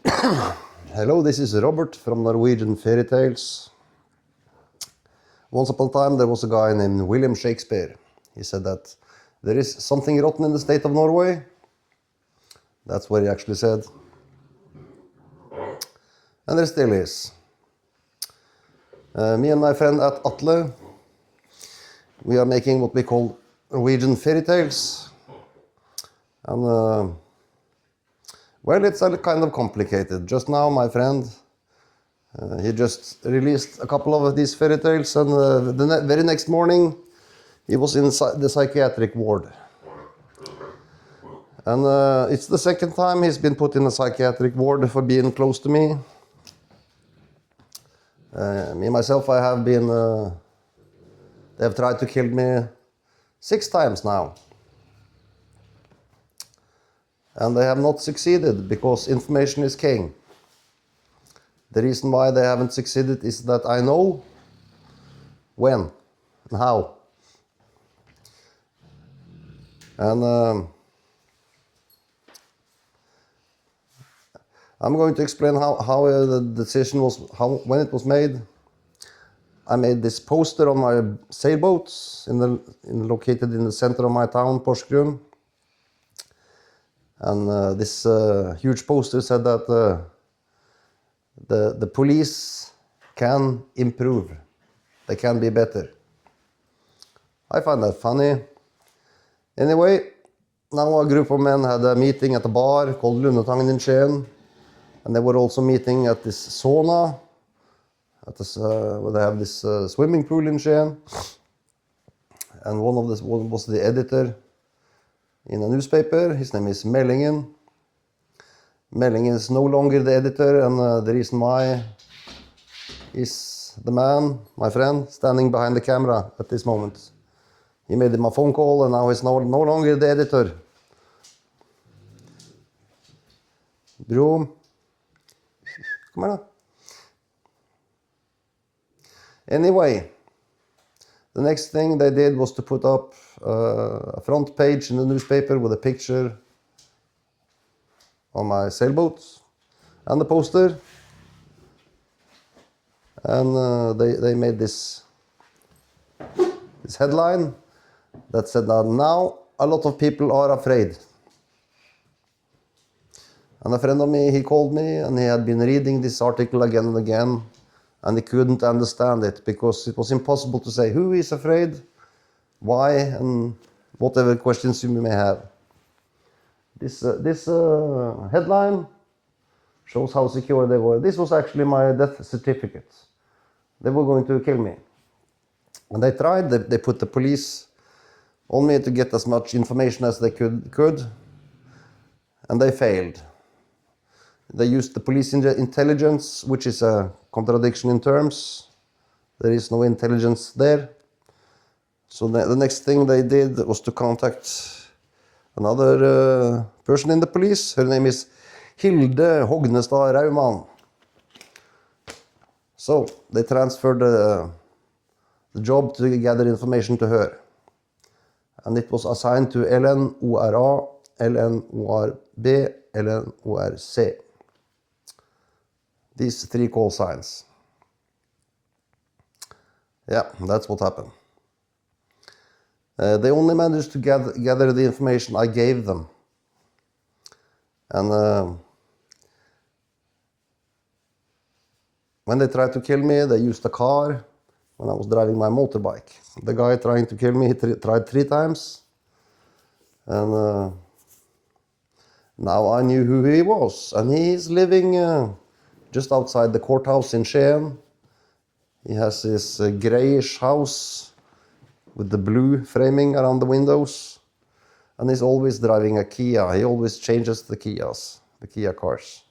Hello, this is Robert from Norwegian Fairy Tales. Once upon a time there was a guy named William Shakespeare. He said that there is something rotten in the state of Norway. That's what he actually said. And there still is. Me and my friend Atle, we are making what we call Norwegian Fairy Tales. And well, it's a kind of complicated. Just now my friend, he just released a couple of these fairy tales, and the very next morning he was in the psychiatric ward. And it's the second time he's been put in a psychiatric ward for being close to me. Me myself, I have been, they have tried to kill me 6 times now. And they have not succeeded because information is king. The reason why they haven't succeeded is that I know when and how. And I'm going to explain how the decision was, when it was made. I made this poster on my sailboats located in the center of my town, Porsgrunn. And this huge poster said that the police can improve. They can be better. I find that funny. Anyway, now a group of men had a meeting at a bar called Lundetangen in Skien. And they were also meeting at this sauna, where they have this swimming pool in Skien. And one was the editor in a newspaper. His name is Meldingen. Meldingen is no longer the editor, and the reason why is the man, my friend, standing behind the camera at this moment. He made him a phone call, and now he's no longer the editor. Bro. Come on. Anyway, the next thing they did was to put up a front page in the newspaper with a picture on my sailboat and the poster. And they made this headline that said that now a lot of people are afraid. And a friend of me, he called me, and he had been reading this article again and again, and he couldn't understand it because it was impossible to say who is afraid, why, and whatever questions you may have. This headline shows how secure they were. This was actually my death certificate. They were going to kill me. And they tried, they put the police on me to get as much information as they could, and they failed. They used the police intelligence, which is a contradiction in terms. There is no intelligence there. So the next thing they did was to contact another person in the police. Her name is Hilde Hognestad Raumann. So they transferred the job to gather information to her. And it was assigned to LNORA, LNORB, LNORC. These 3 call signs. Yeah, that's what happened. They only managed to gather the information I gave them. And when they tried to kill me, they used a car when I was driving my motorbike. The guy trying to kill me, he tried 3 times. And now I knew who he was. And he's living just outside the courthouse in Skien. He has this greyish house with the blue framing around the windows. And he's always driving a Kia. He always changes the Kias, the Kia cars.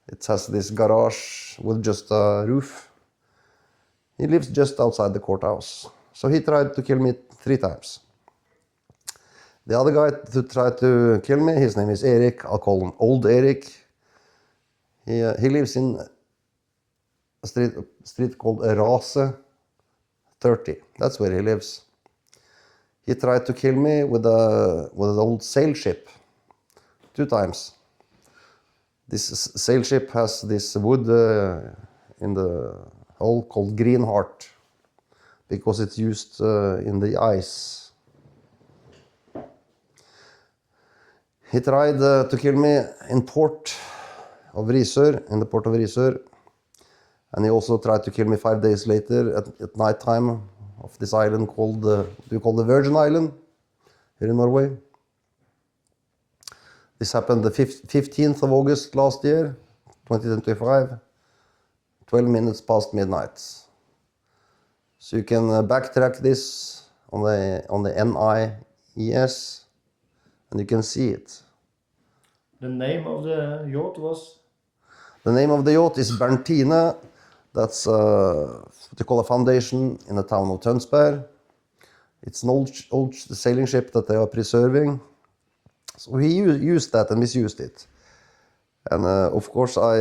It has this garage with just a roof. He lives just outside the courthouse. So he tried to kill me 3 times. The other guy who tried to kill me, his name is Erik. I'll call him Old Erik. He lives in a street called Rase 30. That's where he lives. He tried to kill me with an old sail ship 2 times. This sail ship has this wood in the hull called green heart because it's used in the ice. He tried to kill me in the port of Risør, and he also tried to kill me 5 days later at night time of this island called, the Virgin Island here in Norway. This happened the 15th of August last year, 2025, 12 minutes past midnight. So you can backtrack this on the NIES, and you can see it. The name of the yacht was? The name of the yacht is Berntine. That's what they call a foundation in the town of Tønsberg. It's an old sailing ship that they are preserving. So he used that and misused it. And of course I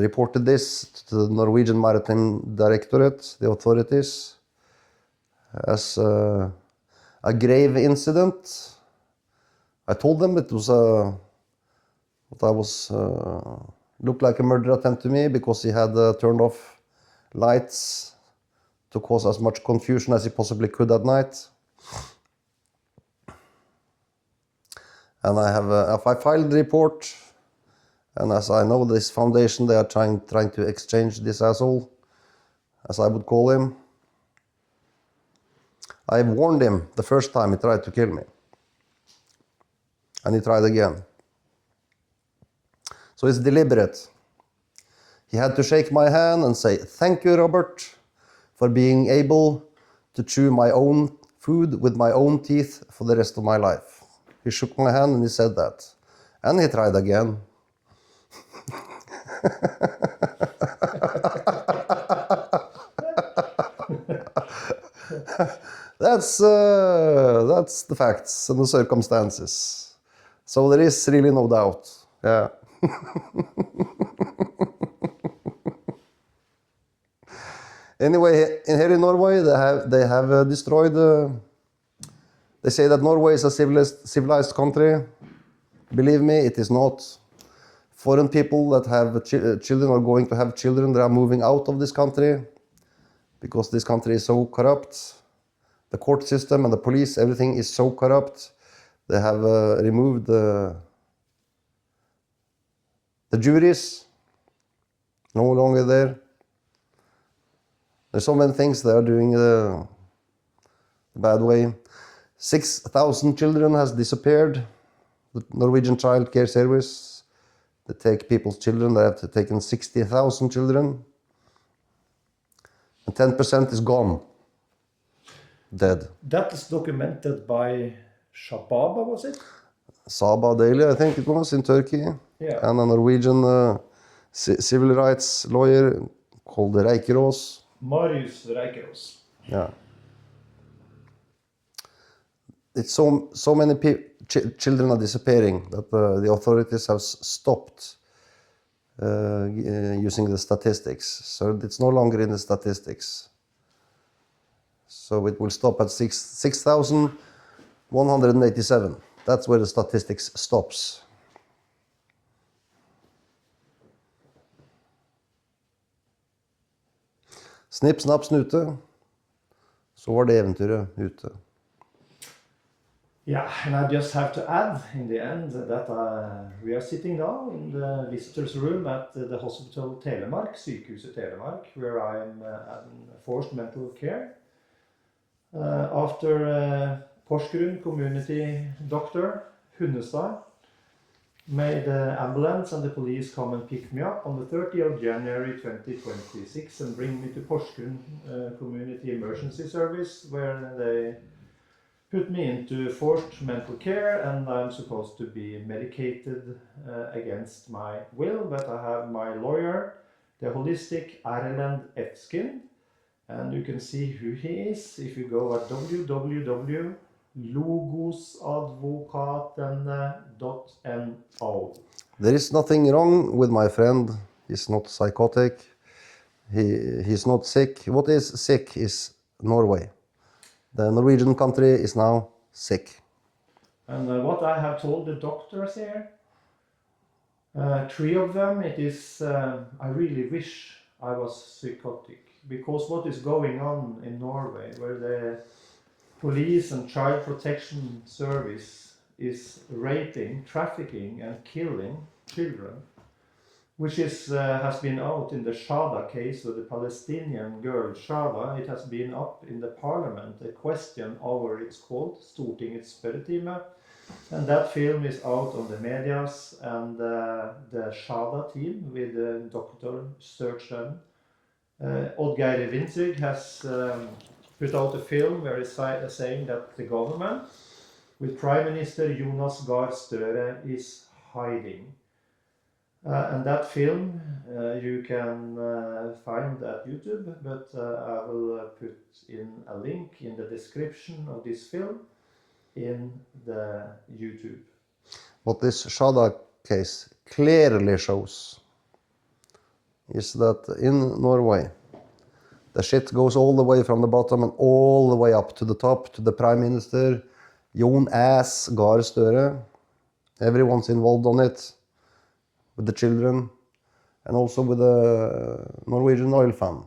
reported this to the Norwegian Maritime Directorate, the authorities, as a grave incident. I told them it was looked like a murder attempt to me because he had turned off lights to cause as much confusion as he possibly could at night. And I filed the report, and as I know this foundation, they are trying to exchange this asshole, as I would call him. I warned him the first time he tried to kill me, and he tried again. So it's deliberate. He had to shake my hand and say, "Thank you, Robert, for being able to chew my own food with my own teeth for the rest of my life." He shook my hand and he said that. And he tried again. That's the facts and the circumstances. So there is really no doubt. Yeah. Anyway, here in Norway, they have destroyed. They say that Norway is a civilized country. Believe me, it is not. Foreign people that have children or going to have children, they are moving out of this country because this country is so corrupt. The court system and the police, everything is so corrupt. They have removed the juries, no longer there. There's so many things they are doing the bad way. 6,000 children has disappeared. The Norwegian Child Care Service, they take people's children. They have taken 60,000 children. And 10% is gone. Dead. That is documented by Shababa, was it? Sabah Daily, I think it was, in Turkey. Yeah. And a Norwegian civil rights lawyer called Reikerås. Marius Reikerås. Yeah. It's so many children are disappearing that the authorities have stopped using the statistics. So it's no longer in the statistics. So it will stop at 6,187. That's where the statistics stops. Snipp, snapp, snute. Så var det eventyret ute. Yeah, and I just have to add in the end that we are sitting now in the visitors room at the hospital Telemark, Sykehuset Telemark, where I'm forced mental care. After Porsgrunn community doctor, Hunnestad, made the ambulance and the police come and pick me up on the 30th of January 2026 and bring me to Porsgrunn Community Emergency Service, where they put me into forced mental care, and I'm supposed to be medicated against my will, but I have my lawyer, the holistic Erlend Efskin, and you can see who he is if you go at www.logosadvokaten.no. There is nothing wrong with my friend. He's not psychotic. He's not sick. What is sick is Norway. The Norwegian country is now sick. And what I have told the doctors here, 3 of them, it is, I really wish I was psychotic, because what is going on in Norway, where the police and child protection service is raping, trafficking and killing children, which is, has been out in the Shada case of the Palestinian girl Shada. It has been up in the parliament, a question over, it's called Stortingets spørretime. And that film is out on the medias, and the Shada team with Dr. Surgeon Oddgeir Vinsig has put out a film where he's saying that the government, with Prime Minister Jonas Gahr Støre, is hiding. And that film you can find at YouTube, but I will put in a link in the description of this film in the YouTube. What this Shada case clearly shows is that in Norway, the shit goes all the way from the bottom and all the way up to the top, to the Prime Minister, Jon Ass Gahr Støre. Everyone's involved on it, with the children, and also with the Norwegian oil fund.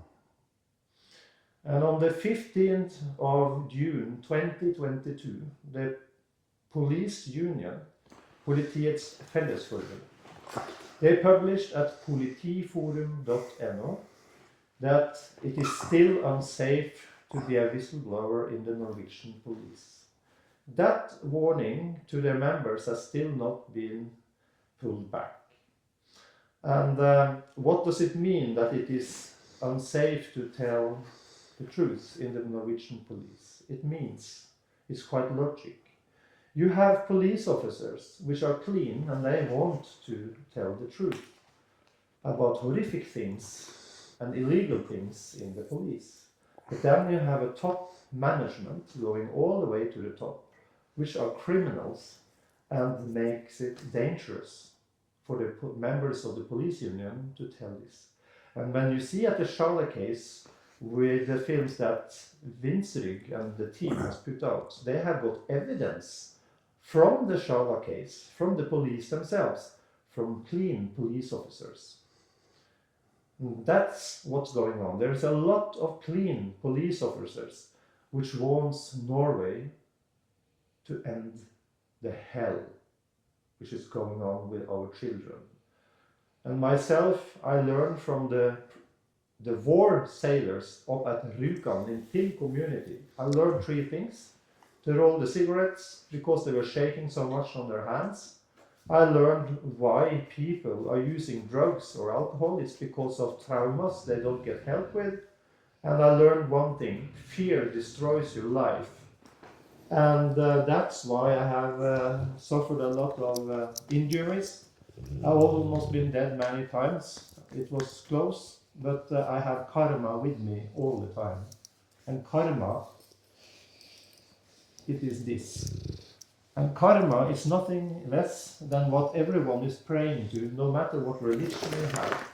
And on the 15th of June 2022, the police union, Politiets Fellesforbund, they published at politiforum.no that it is still unsafe to be a whistleblower in the Norwegian police. That warning to their members has still not been pulled back. And what does it mean that it is unsafe to tell the truth in the Norwegian police? It means, it's quite logic. You have police officers which are clean and they want to tell the truth about horrific things and illegal things in the police. But then you have a top management going all the way to the top, which are criminals, and makes it dangerous for the members of the police union to tell this. And when you see at the Shada case, with the films that Vinsrygg and the team has put out, they have got evidence from the Shada case, from the police themselves, from clean police officers. That's what's going on. There's a lot of clean police officers which wants Norway to end the hell which is going on with our children. And myself, I learned from the war sailors up at Rjukan in Til community. I learned 3 things. To roll the cigarettes because they were shaking so much on their hands. I learned why people are using drugs or alcohol. It's because of traumas they don't get help with. And I learned one thing: fear destroys your life. And that's why I have suffered a lot of injuries. I've almost been dead many times. It was close, but I have karma with me all the time. And karma, it is this. And karma is nothing less than what everyone is praying to, no matter what religion you have.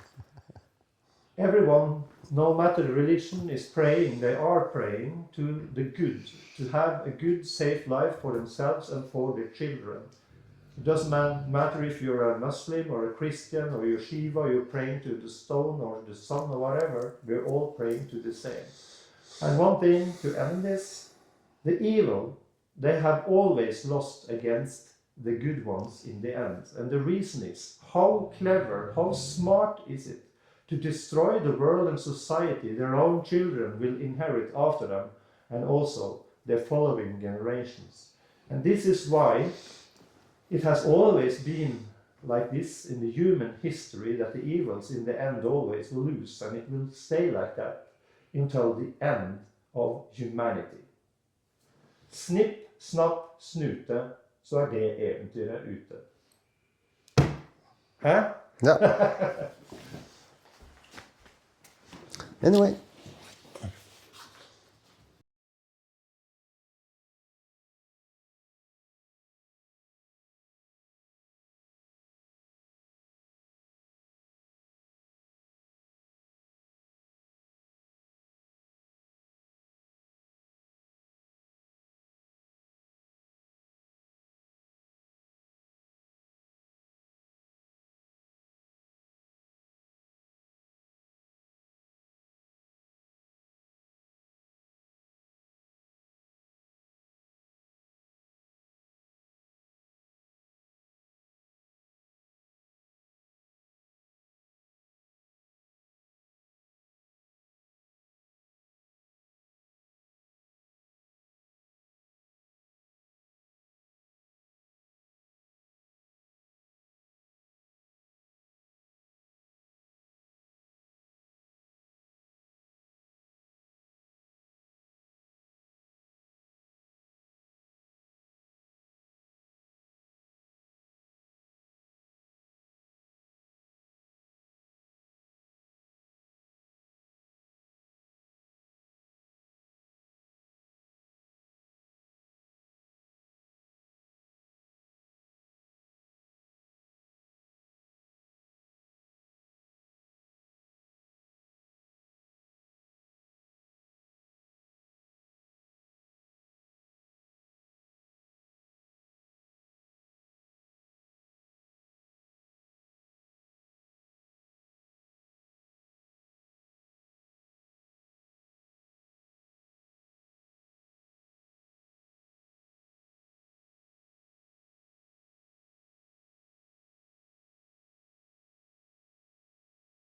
Everyone, no matter the religion, is praying, they are praying to the good, to have a good, safe life for themselves and for their children. It doesn't matter if you're a Muslim or a Christian or you're Shiva, you're praying to the stone or the sun or whatever, we're all praying to the same. And one thing to end this, the evil, they have always lost against the good ones in the end. And the reason is, how clever, how smart is it to destroy the world and society their own children will inherit after them, and also their following generations. And this is why it has always been like this in the human history, that the evils in the end always will lose, and it will stay like that until the end of humanity. Snipp, snapp, snute, så det eventyret ute. Hæ? Yeah. Anyway.